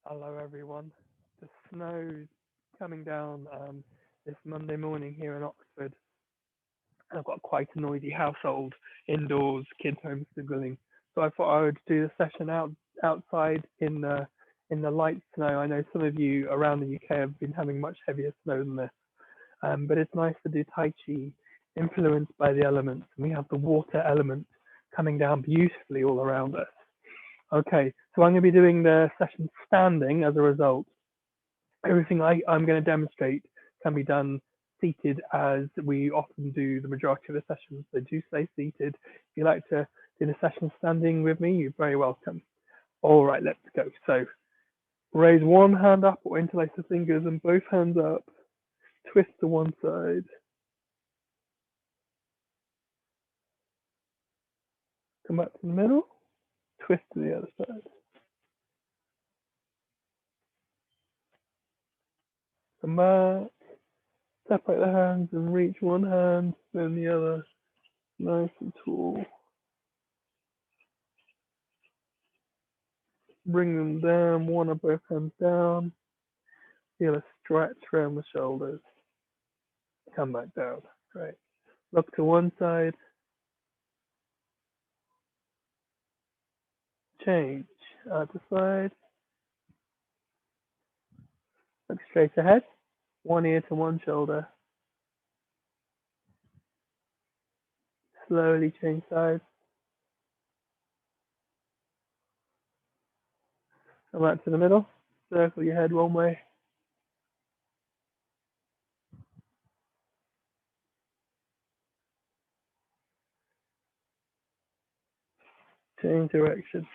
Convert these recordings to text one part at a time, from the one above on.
Hello, everyone. The snow's coming down this Monday morning here in Oxford. I've got quite a noisy household indoors, kids homeschooling. So I thought I would do the session outside in the light snow. I know some of you around the UK have been having much heavier snow than this, but it's nice to do Tai Chi influenced by the elements. And we have the water element coming down beautifully all around us. Okay, so I'm going to be doing the session standing as a result. Everything I'm going to demonstrate can be done seated, as we often do the majority of the sessions. So do stay seated. If you like to do the session standing with me, you're very welcome. All right, let's go. So raise one hand up or interlace the fingers and both hands up. Twist to one side. Come back to the middle. Twist to the other side. Come back. Separate the hands and reach one hand, then the other. Nice and tall. Bring them down, one or both hands down. Feel a stretch around the shoulders. Come back down. Great. Look to one side. Change. Other side. Look straight ahead. One ear to one shoulder. Slowly change sides. Come back to the middle. Circle your head one way. Change direction.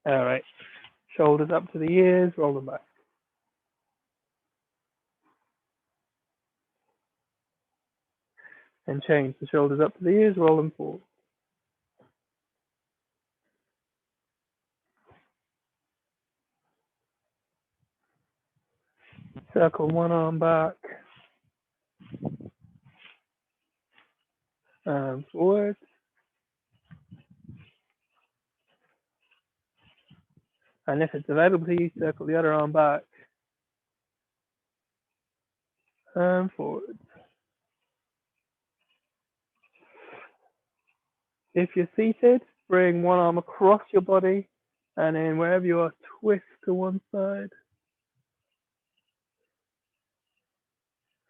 All right. Shoulders up to the ears. Roll them back. And change the shoulders up to the ears. Roll them forward. Circle one arm back. And forward. And if it's available to you, circle the other arm back and forward. If you're seated, bring one arm across your body, and then wherever you are, twist to one side.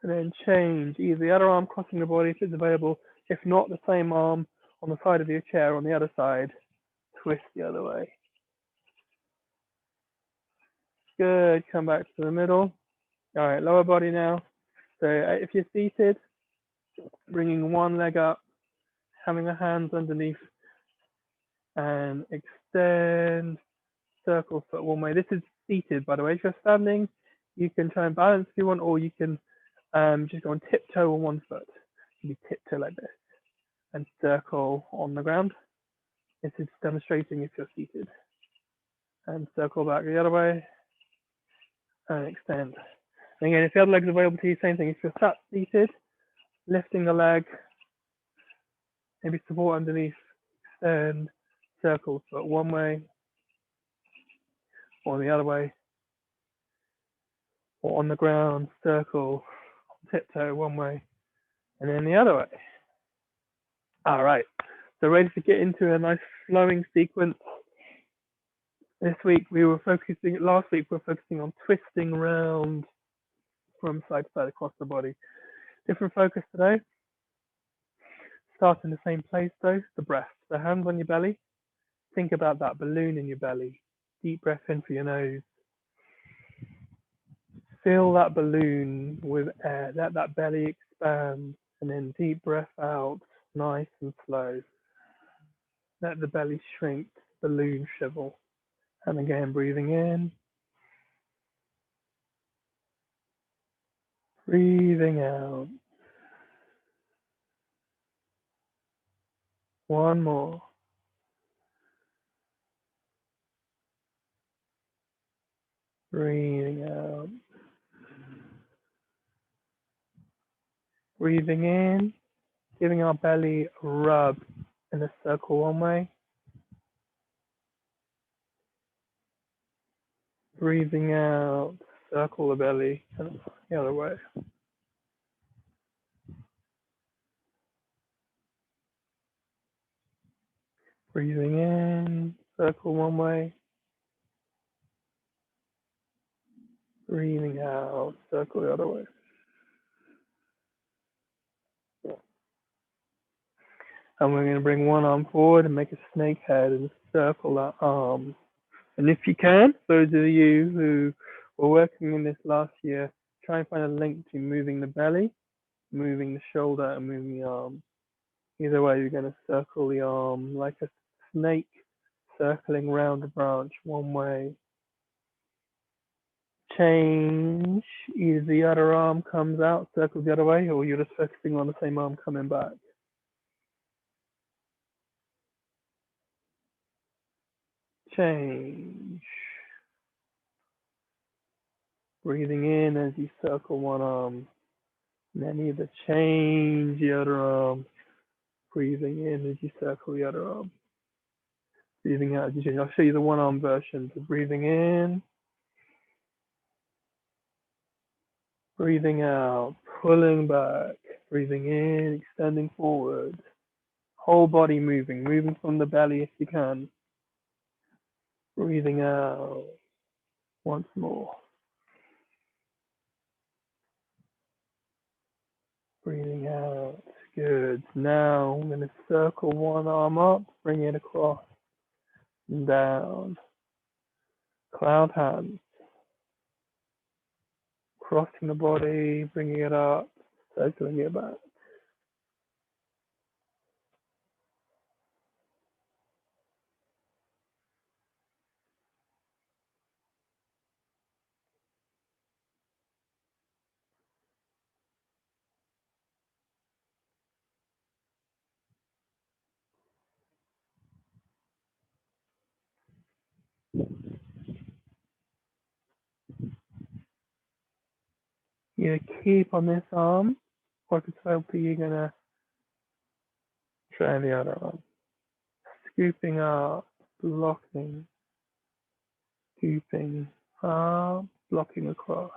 And then change, either the other arm crossing the body if it's available. If not, the same arm on the side of your chair on the other side. Twist the other way. Good, come back to the middle. All right, lower body now. So if you're seated, bringing one leg up, having the hands underneath, and extend, circle foot one way. This is seated, by the way. If you're standing, you can try and balance if you want, or you can just go on tiptoe on one foot. You can tiptoe like this and circle on the ground. This is demonstrating if you're seated. And circle back the other way and extend. And again, if the other leg's available to you, same thing. If you're sat seated, lifting the leg, maybe support underneath, extend, circle foot one way or the other way, or on the ground, circle, tiptoe one way, and then the other way. All right, so ready to get into a nice flowing sequence. Last week we were focusing on twisting around from side to side across the body. Different focus today. Start in the same place though, the breath. The hands on your belly. Think about that balloon in your belly. Deep breath in through your nose. Fill that balloon with air. Let that belly expand, and then deep breath out, nice and slow. Let the belly shrink, balloon shrivel. And again, breathing in. Breathing out. One more. Breathing out. Breathing in, giving our belly a rub in a circle one way. Breathing out, circle the belly, and the other way. Breathing in, circle one way. Breathing out, circle the other way. And we're going to bring one arm forward and make a snake head and circle that arm. And if you can, those of you who were working in this last year, try and find a link between moving the belly, moving the shoulder, and moving the arm. Either way, you're going to circle the arm like a snake circling round a branch one way. Change, either the other arm comes out, circles the other way, or you're just focusing on the same arm coming back. Change. Breathing in as you circle one arm. And then either change the other arm. Breathing in as you circle the other arm. Breathing out as you change. I'll show you the one arm version. So breathing in. Breathing out. Pulling back. Breathing in. Extending forward. Whole body moving. Moving from the belly if you can. Breathing out. Once more. Breathing out. Good. Now I'm going to circle one arm up, bring it across and down. Cloud hands. Crossing the body, bringing it up, circling it back. Either keep on this arm, or if it's healthy, you're going to try the other arm. Scooping up, blocking, scooping up, blocking across.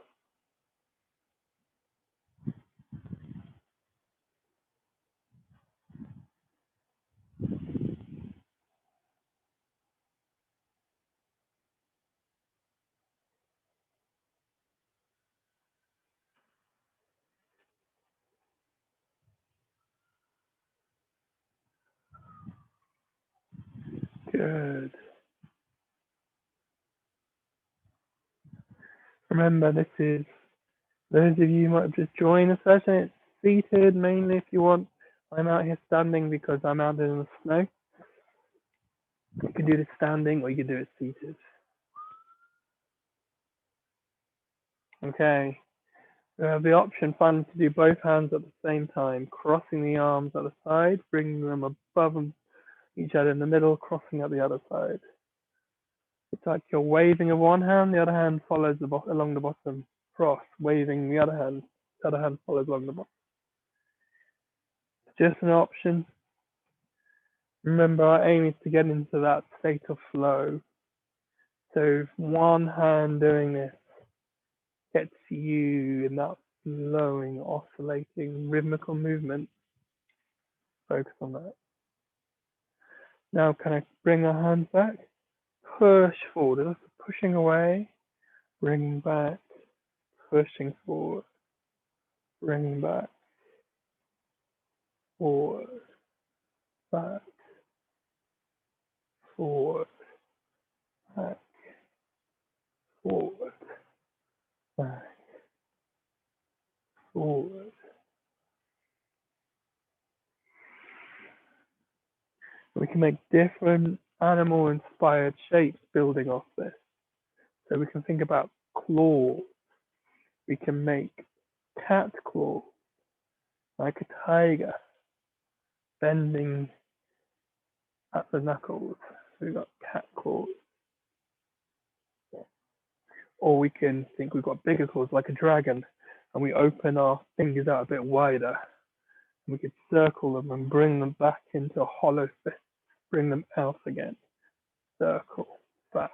Good. Remember, this is, those of you who might have just joined the session, it's seated mainly if you want. I'm out here standing because I'm out in the snow. You can do this standing or you can do it seated. Okay. We have the option finally to do both hands at the same time, crossing the arms at the side, bringing them above each other in the middle, crossing at the other side. It's like you're waving with one hand, the other hand follows along the bottom. Cross, waving the other hand follows along the bottom. Just an option. Remember, our aim is to get into that state of flow. So one hand doing this gets you in that flowing, oscillating, rhythmical movement. Focus on that. Now, can I bring our hands back? Push forward. That's pushing away, bringing back, pushing forward, bringing back, forward, back, forward, back, forward, back, forward. We can make different animal-inspired shapes building off this. So we can think about claws. We can make cat claws, like a tiger, bending at the knuckles. So we've got cat claws. Or we can think we've got bigger claws like a dragon, and we open our fingers out a bit wider, We could circle them and bring them back into a hollow fist. Bring them out again. Circle, back,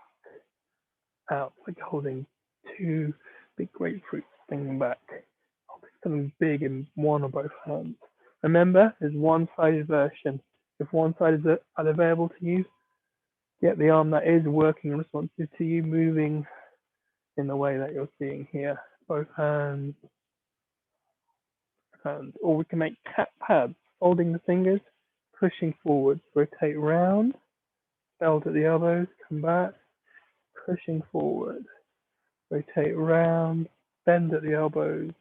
out, like holding two big grapefruits, bring them back. Holding something big in one or both hands. Remember, there's one-sided version. If one side is unavailable to you, get the arm that is working and responsive to you moving in the way that you're seeing here. Both hands. Or we can make cat pads, folding the fingers, pushing forward, rotate round, belt at the elbows, come back, pushing forward, rotate round, bend at the elbows,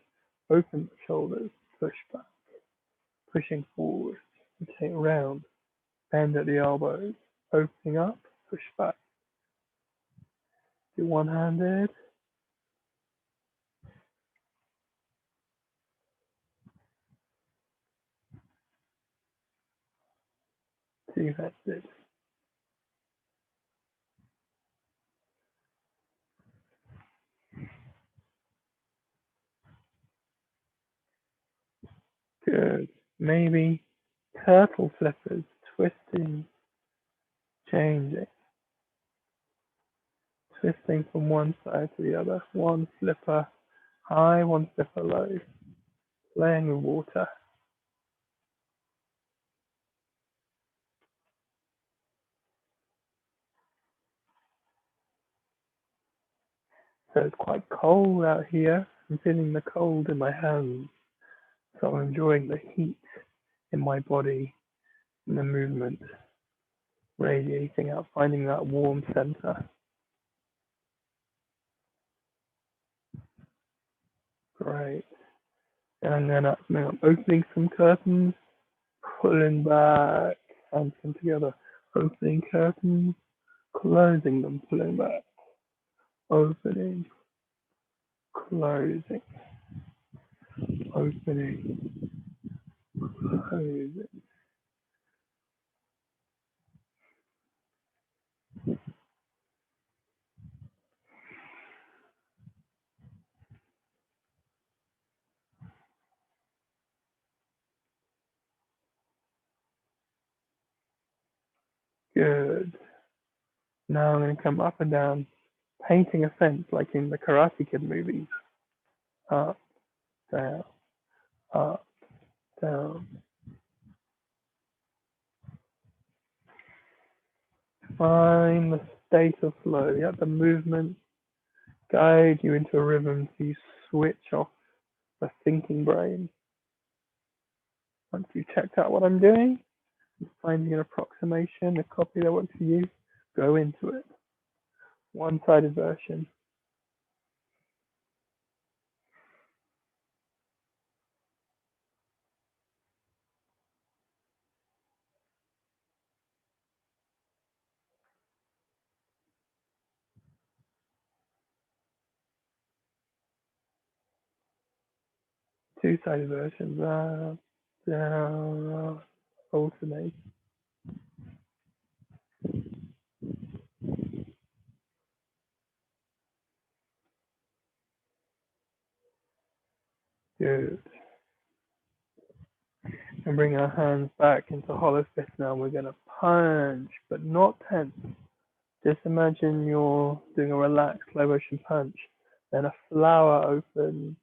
open the shoulders, push back, pushing forward, rotate round, bend at the elbows, opening up, push back. Do one-handed. Two-handed. Good. Maybe turtle flippers, twisting, changing, twisting from one side to the other. One flipper high, one flipper low, playing with water. So it's quite cold out here. I'm feeling the cold in my hands. So I'm enjoying the heat in my body and the movement radiating out, finding that warm center. Great. And then I'm opening some curtains, pulling back, hands come together, opening curtains, closing them, pulling back, opening, closing, opening, closing. Good. Now I'm going to come up and down, painting a fence like in the Karate Kid movies. Up, down, up, down. Find the state of flow. Let the movement guide you into a rhythm so you switch off the thinking brain. Once you've checked out what I'm doing, finding an approximation, a copy that works for you, go into it. One-sided version. Two-sided versions. Up, down, up, alternate. Good. And bring our hands back into hollow fist now. We're going to punch, but not tense. Just imagine you're doing a relaxed slow motion punch. Then a flower opens,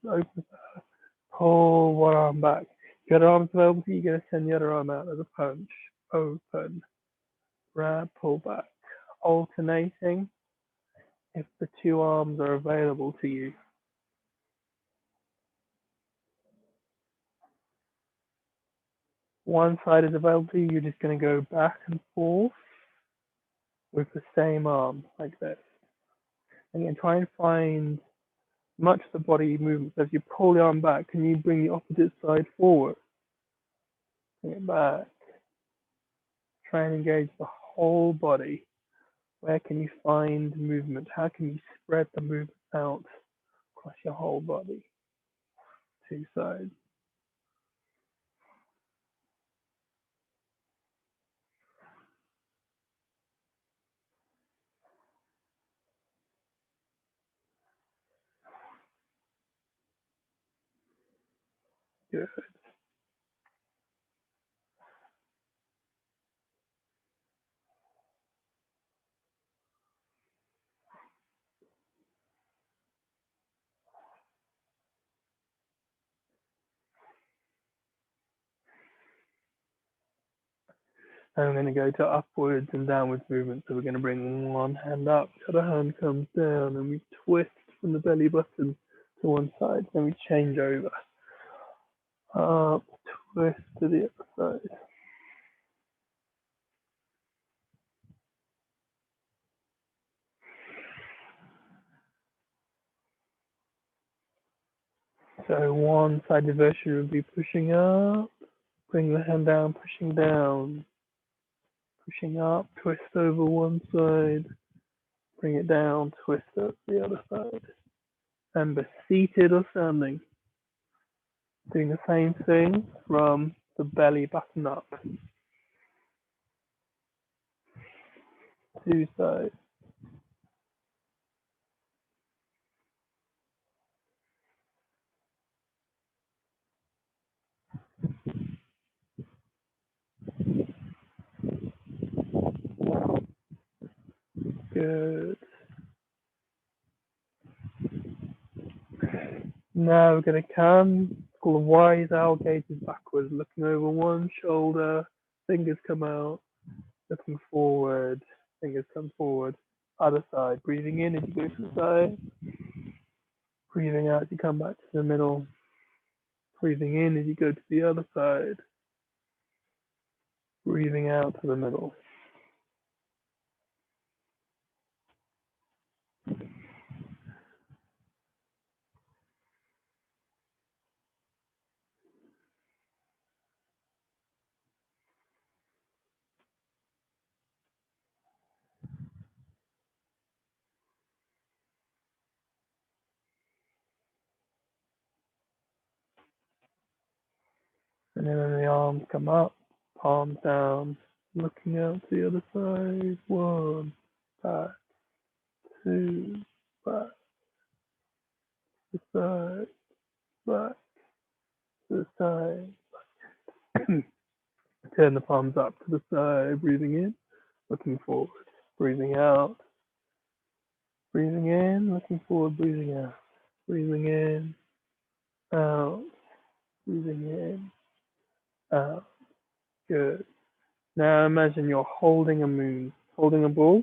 pull one arm back. If your arm's available, you're going to send the other arm out as a punch. Open, grab, pull back. Alternating if the two arms are available to you. One side is available to you, you're just going to go back and forth with the same arm, like this. Again, try and find much of the body movement. So as you pull the arm back, can you bring the opposite side forward? Bring it back. Try and engage the whole body. Where can you find movement? How can you spread the movement out across your whole body? Two sides. Good. And I'm going to go to upwards and downwards movement. So we're going to bring one hand up, the other hand comes down, and we twist from the belly button to one side. Then we change over. Up, twist to the other side. So one sided version would be pushing up, bring the hand down, pushing up, twist over one side, bring it down, twist up the other side. Remember, seated or standing. Doing the same thing from the belly button up. Two sides. Good. Now we're going to come, call a wide owl gazes backwards, looking over one shoulder, fingers come out, looking forward, fingers come forward, other side, breathing in as you go to the side, breathing out as you come back to the middle, breathing in as you go to the other side, breathing out to the middle. And then when the arms come up, palms down, looking out to the other side, one, back, two, back, to the side, back, to the side. Turn the palms up to the side, breathing in, looking forward, breathing out, breathing in, looking forward, breathing out, breathing in, out, breathing in, out. Good. Now imagine you're holding a moon, holding a ball.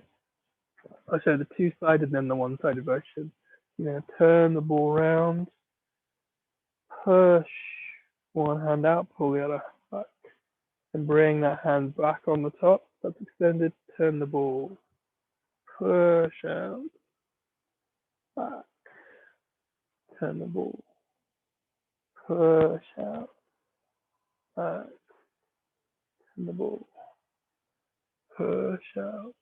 I'll show the two-sided and then the one-sided version. You're going to turn the ball around, push one hand out, pull the other back, and bring that hand back on the top. That's extended. Turn the ball, push out, back, turn the ball, push out, back, turn the ball, push out.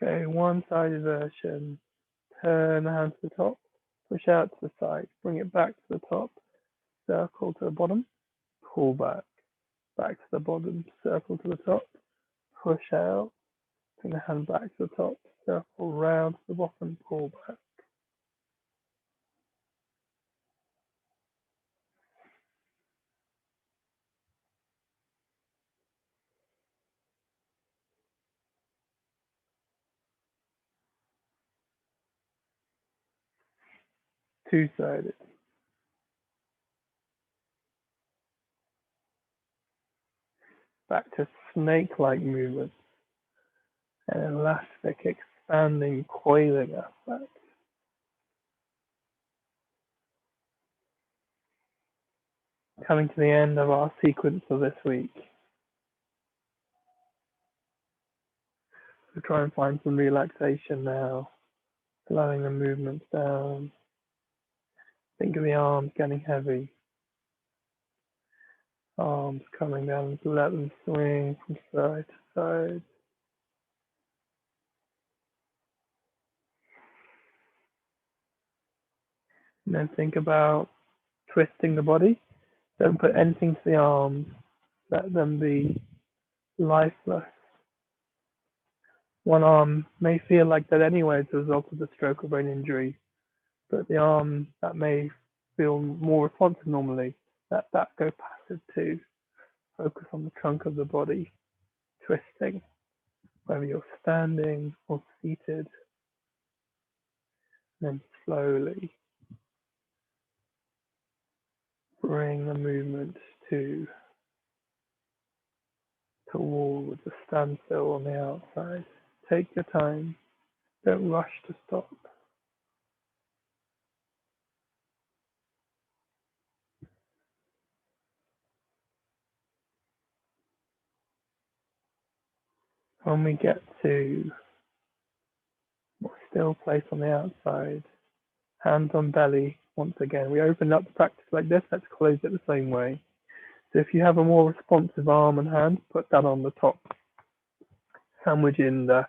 Okay, one-sided version. Turn the hand to the top, push out to the side, bring it back to the top, circle to the bottom, pull back, back to the bottom, circle to the top, push out, bring the hand back to the top, circle round to the bottom, pull back. Two-sided. Back to snake-like movement. An elastic, expanding, coiling aspect. Coming to the end of our sequence for this week. So try and find some relaxation now, slowing the movements down. Think of the arms getting heavy. Arms coming down, let them swing from side to side. And then think about twisting the body. Don't put anything to the arms. Let them be lifeless. One arm may feel like that anyway as a result of the stroke or brain injury, but the arm that may feel more responsive normally, let that go past. instructed to focus on the trunk of the body, twisting, whether you're standing or seated, then slowly bring the movement towards a standstill on the outside. Take your time, don't rush to stop. When we get to more still place on the outside, hands on belly, once again, we open up the practice like this, let's close it the same way. So if you have a more responsive arm and hand, put that on the top, sandwich in the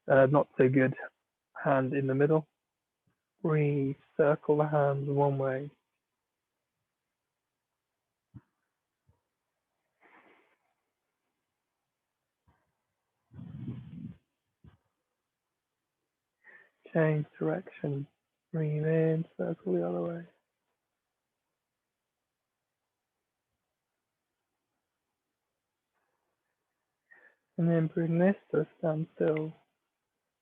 not so good hand in the middle. Breathe, circle the hands one way. Change direction. Breathe in, circle the other way. And then bring this to a standstill.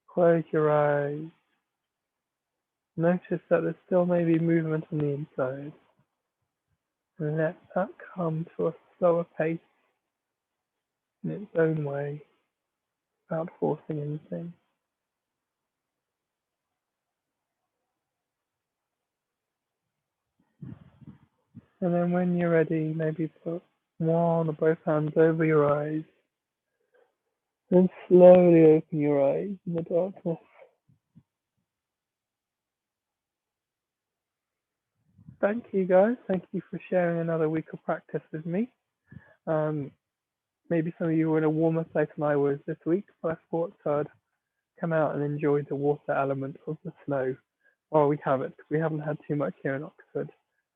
Close your eyes. Notice that there still may be movement on the inside. And let that come to a slower pace in its own way, without forcing anything. And then when you're ready, maybe put one or both hands over your eyes. Then slowly open your eyes in the darkness. Thank you guys. Thank you for sharing another week of practice with me. Maybe some of you were in a warmer place than I was this week, but I thought I'd come out and enjoy the water element of the snow while we have it. We haven't had too much here in Oxford.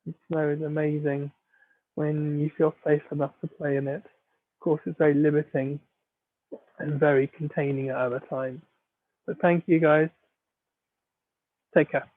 And snow is amazing when you feel safe enough to play in it. Of course, it's very limiting and very containing at other times. But thank you guys. Take care.